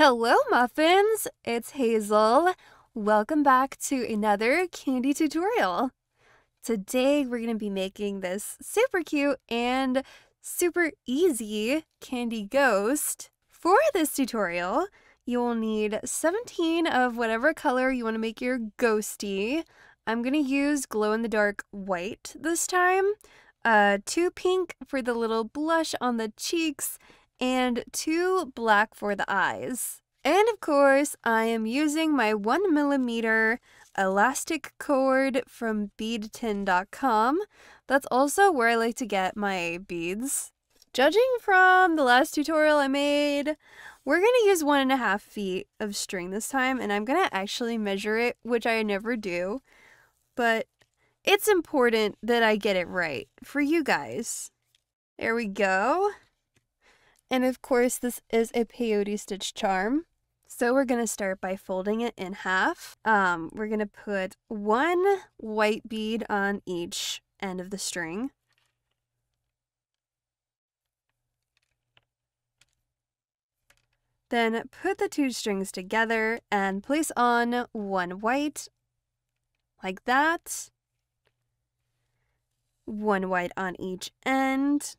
Hello, muffins! It's Hazel. Welcome back to another candy tutorial. Today we're going to be making this super cute and super easy candy ghost. For this tutorial, you will need 17 of whatever color you want to make your ghosty. I'm going to use glow-in-the-dark white this time, 2 pink for the little blush on the cheeks, and 2 black for the eyes. And of course, I am using my 1mm elastic cord from beadtin.com. That's also where I like to get my beads. Judging from the last tutorial I made, we're going to use 1.5 feet of string this time, and I'm going to actually measure it, which I never do, but it's important that I get it right for you guys. There we go. And of course, this is a peyote stitch charm. So we're going to start by folding it in half. We're going to put 1 white bead on each end of the string. Then put the 2 strings together and place on 1 white, like that. 1 white on each end.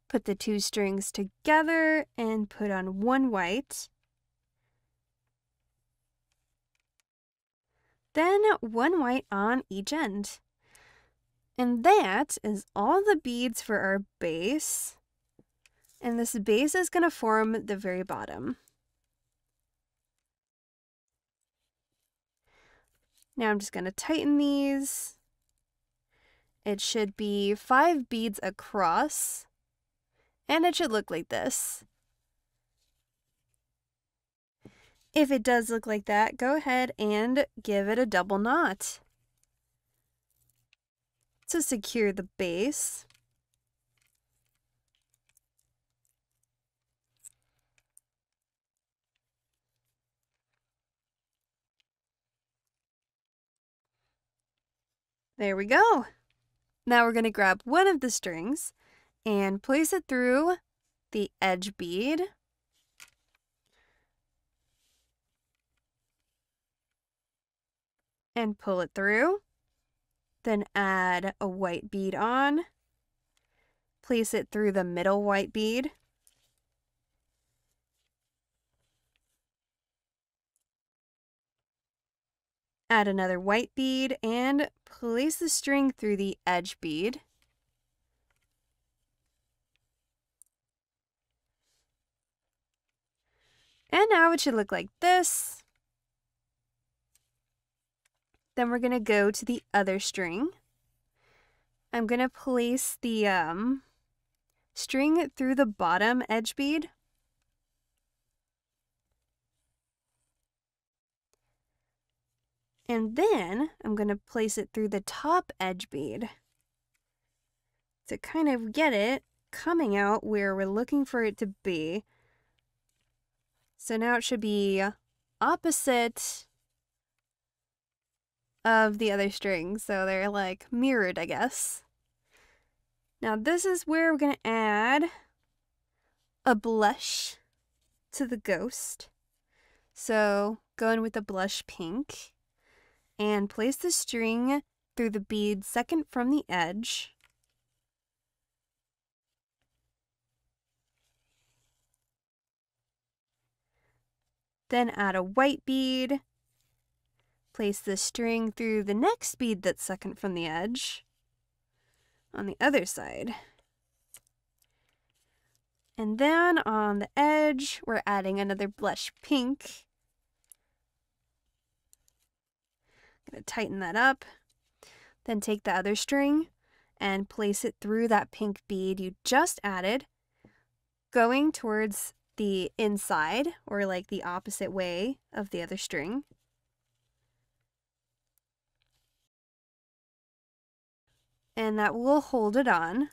Put the 2 strings together and put on 1 white. Then 1 white on each end. And that is all the beads for our base. And this base is going to form the very bottom. Now I'm just going to tighten these. It should be 5 beads across. And it should look like this. If it does look like that, go ahead and give it a double knot to secure the base. There we go. Now we're going to grab one of the strings and place it through the edge bead. And pull it through. Then add a white bead on. Place it through the middle white bead. Add another white bead and place the string through the edge bead. And now it should look like this. Then we're going to go to the other string. I'm going to place the string through the bottom edge bead. And then I'm going to place it through the top edge bead to kind of get it coming out where we're looking for it to be. So now it should be opposite of the other strings, so they're like mirrored, I guess. Now this is where we're going to add a blush to the ghost. So go in with the blush pink and place the string through the bead second from the edge. Then add a white bead. Place the string through the next bead that's second from the edge on the other side. And then on the edge, we're adding another blush pink. I'm going to tighten that up. Then take the other string and place it through that pink bead you just added, going towards the inside, or like the opposite way of the other string. And that will hold it on.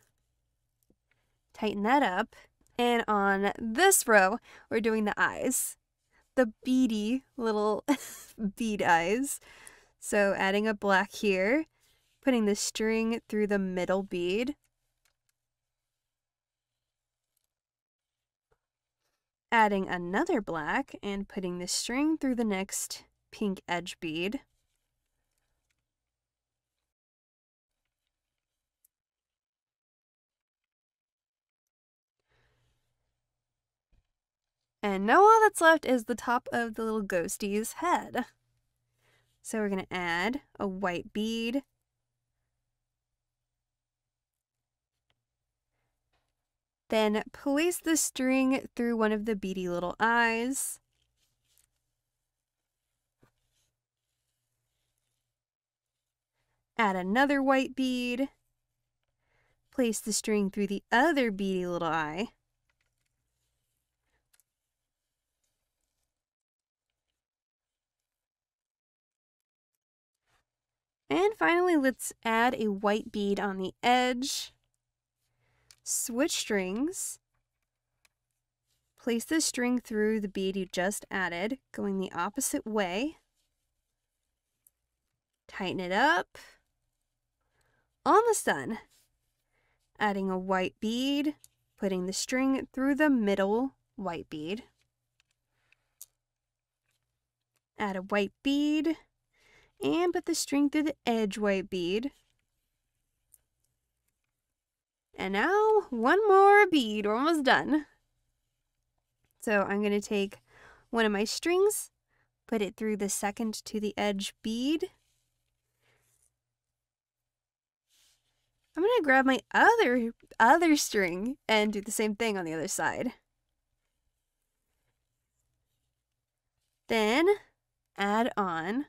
Tighten that up. And on this row, we're doing the eyes. The beady little bead eyes. So adding a black here, putting the string through the middle bead. Adding another black and putting the string through the next pink edge bead. And now all that's left is the top of the little ghostie's head. So we're going to add a white bead. Then place the string through one of the beady little eyes. Add another white bead. Place the string through the other beady little eye. And finally, let's add a white bead on the edge. Switch strings. Place the string through the bead you just added, going the opposite way. Tighten it up. Almost done. Adding a white bead, putting the string through the middle white bead. Add a white bead, and put the string through the edge white bead. And now, one more bead, we're almost done. So I'm going to take one of my strings, put it through the second to the edge bead. I'm going to grab my other string and do the same thing on the other side. Then add on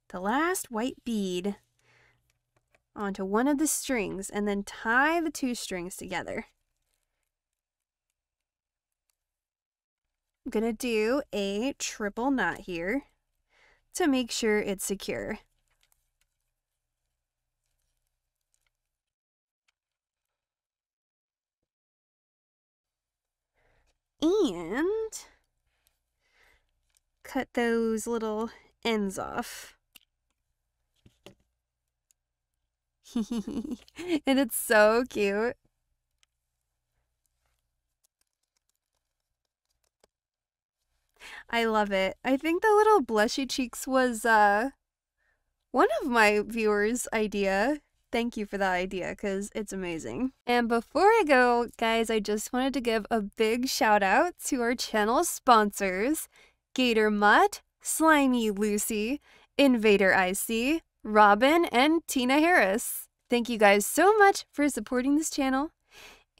the last white bead onto one of the strings and then tie the two strings together. I'm going to do a triple knot here to make sure it's secure. And cut those little ends off. And it's so cute. I love it. I think the little blushy cheeks was one of my viewers' idea. Thank you for that idea because it's amazing. And before I go, guys, I just wanted to give a big shout out to our channel sponsors, Gator Mutt, Slimy Lucy, Invader Icy, Robin, and Tina Harris. Thank you guys so much for supporting this channel,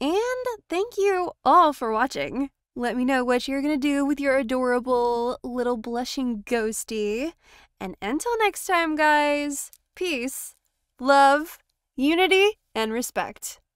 and thank you all for watching. Let me know what you're gonna do with your adorable little blushing ghostie. And until next time, guys, peace, love, unity, and respect.